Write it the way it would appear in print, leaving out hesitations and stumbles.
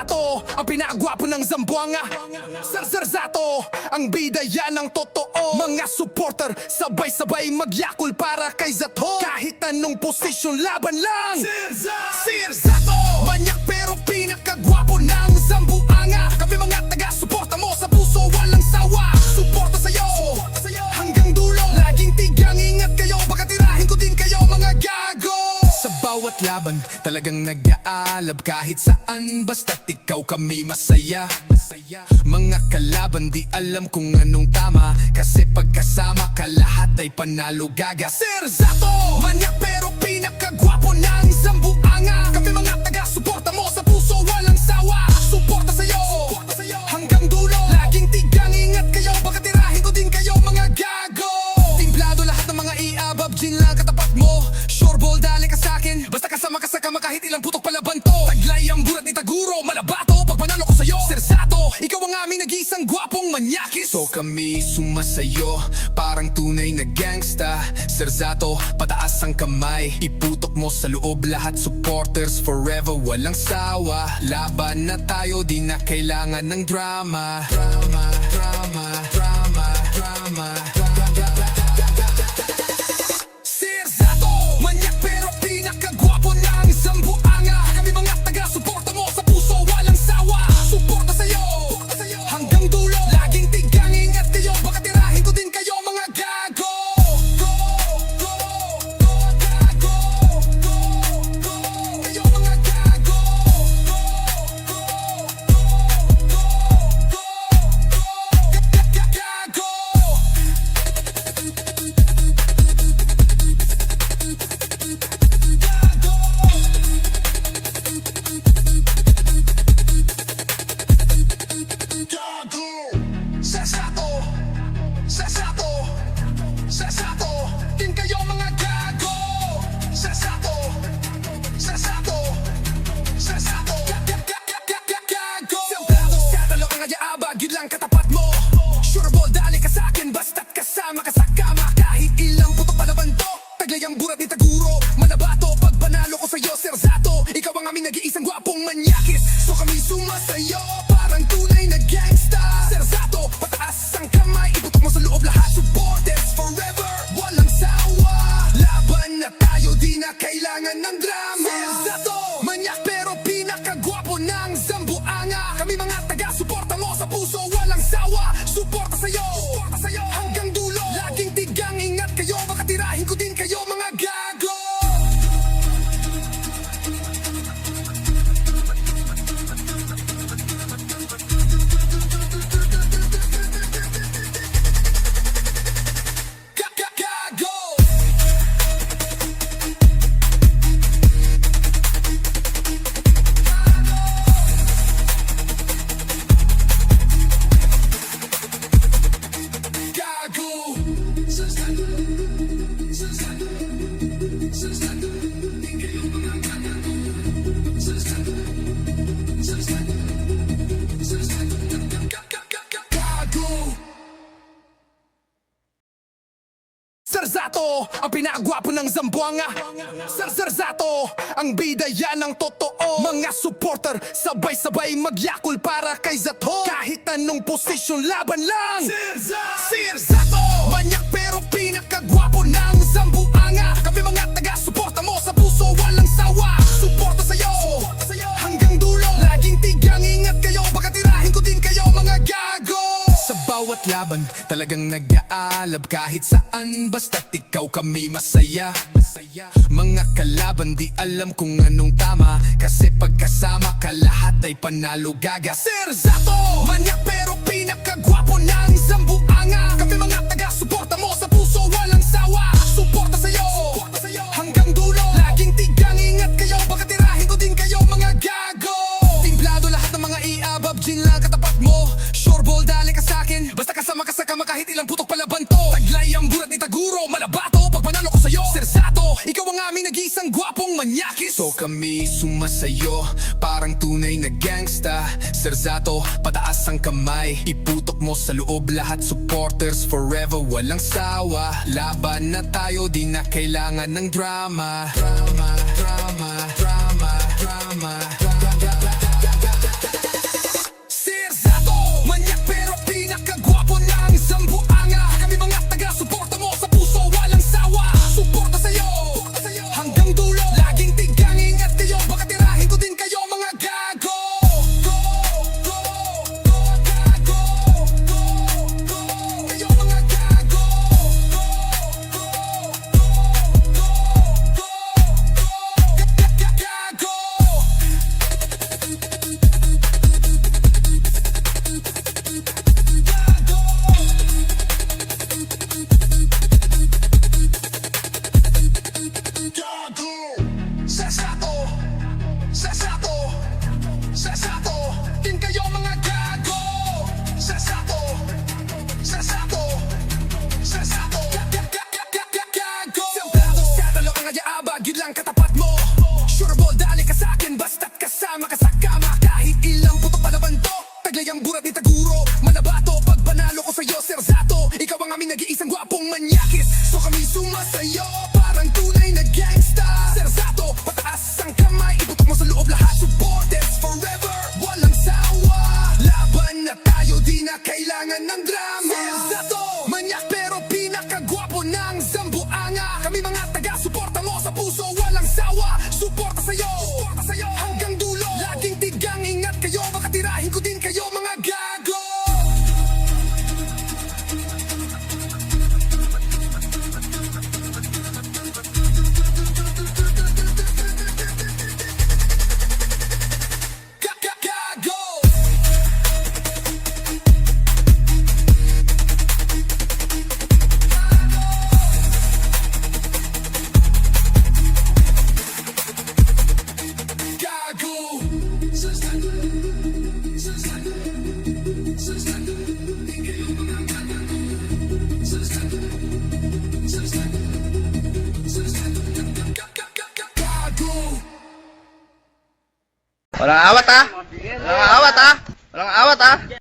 Zato, ang pinakagwapo ng Zamboanga. Zato, ang bida yan ang totoo. Mga supporter, sabay-sabay magyakol para kay Zato. Kahit anong posisyon, laban lang. Zato, manyak pero pinakagwapo ng Zamboanga. Kami mga taga-suporta mo sa puso, walang sawa. Suporta sa'yo, hanggang dulo. Laging tigang ingat kayo, baka tirahin ko din kayo mga gago. Sa bawat laban, talagang nag-aalab kahit saan. Basta't ikaw kami masaya. Mga kalaban di alam kung anong tama, kasi pagkasama ka lahat ay panalo gaga. Zato, manyak pero pinakagwapo ng Zamboanga. Kami mga taga-suporta mo sa puso, walang sawa. Suporta sa'yo, hanggang dulo. Laging tigang ingat kayo, baka tirahin ko din kayo mga gago. Timplado lahat ng mga iabab, gin lang katapat mo. Sure ball, dali ka sa'kin, basta kasama ka sa kama kahit ilang putok palaban to. Taglay ang burat ni Taguro, malabato pag panalo ko sa'yo. Zato, ikaw ang aming nag-iisang gwapong manyakis. So kami sumasayo, parang tunay na gangsta. Zato, pataas ang kamay, iputok mo sa loob lahat. Supporters forever, walang sawa. Laban na tayo, di na kailangan ng drama. Drama, drama, drama, drama. Zato, manyak pero pinakagwapo ng Zamboanga. Kami mga taga-suporta mo sa puso, walang sawa. Suporta sa'yo, hanggang dulo. Laging tigang ingat kayo, baka tirahin ko din kayo mga gago. Kayo mga gago. Zato, din kayo mga gago. Zato, gago. Sa dalawang nga yaabag, yun lang katapat mo. Sure ball, dali ka sa'kin, basta't kasama ka sa kama. Kahit ilang putok palaban to, taglay ang burat ni Taguro, malabato pag panalo ko sa'yo. Zato, ikaw ang aming nag-iisang gwapong manyakis. So kami sumasayo, parang tunay na gangsta. Zato, pataas ang kamay, iputok mo sa loob lahat. Supporters forever, walang sawa. Laban na tayo, di na kailangan ng drama. Zato, manyak pero pinakagwapo ng Zamboanga. Kami mga taga-suporta mo sa puso, walang sawa. Suporta sa'yo, hanggang dulo. Laging tigang ingat kayo, baka tirahin ko din kayo mga gago. Zato, ang pinakagwapo ng Zamboanga. Zato, ang bida yan ang totoo. Mga supporter, sabay-sabay magyakol para kay Zato. Kahit anong posisyon, laban lang. Zato, manyak pero pinakagwapo ng Zamboanga. Kami mga taga-suporta mo sa puso, walang sawa. Suporta sa'yo, hanggang dulo. Laging tigang ingat kayo, baka tirahin ko din kayo mga gago. Sa bawat laban, talagang nag-aalab kahit saan. Basta't ikaw kami masaya. Mga kalaban di alam kung anong tama, kasi pagkasama ka lahat ay panalo gaga. Zato, manyak pero pinakagwapo ng Zamboanga. Kami mga taga-suporta mo sa puso, walang sawa. Suporta sa'yo, hanggang dulo. Laging tigang ingat kayo, baka tirahin ko din kayo mga gago. Timplado lahat ng mga iabab, gin lang katapat mo. Sure ball, dali ka sa'kin, basta kasama ka sa kama kahit ilang putok palaban to. Taglay ang burat ni Taguro, malabato pag panalo ko sa'yo. Zato, ikaw ang aming nag-iisang gwapong manyakis. So kami sumasayo, parang tunay na gangsta. Zato, pataas ang kamay, iputok mo sa loob lahat. Supporters forever, walang sawa. Laban na tayo, di na kailangan ng drama. Drama, drama, drama, drama. sumama sa'yo parang tunay na gangsta. Serzato, pataas ang kamay, iputok mo sa loob lahat. Support is forever, walang sawa. Laban na tayo, di na kailangan ng drama. Serzato, manyak pero pinakagwapo ng Zamboanga. Kami mga taga-suporta mo sa puso, walang sawa. Suporta sa'yo, hanggang dulo. Laging tigang ingat kayo, baka tirahin ko din kayo mga gago. Gago! Gago! Gago! Walang awat ha? Walang awat ha? Walang awat ha?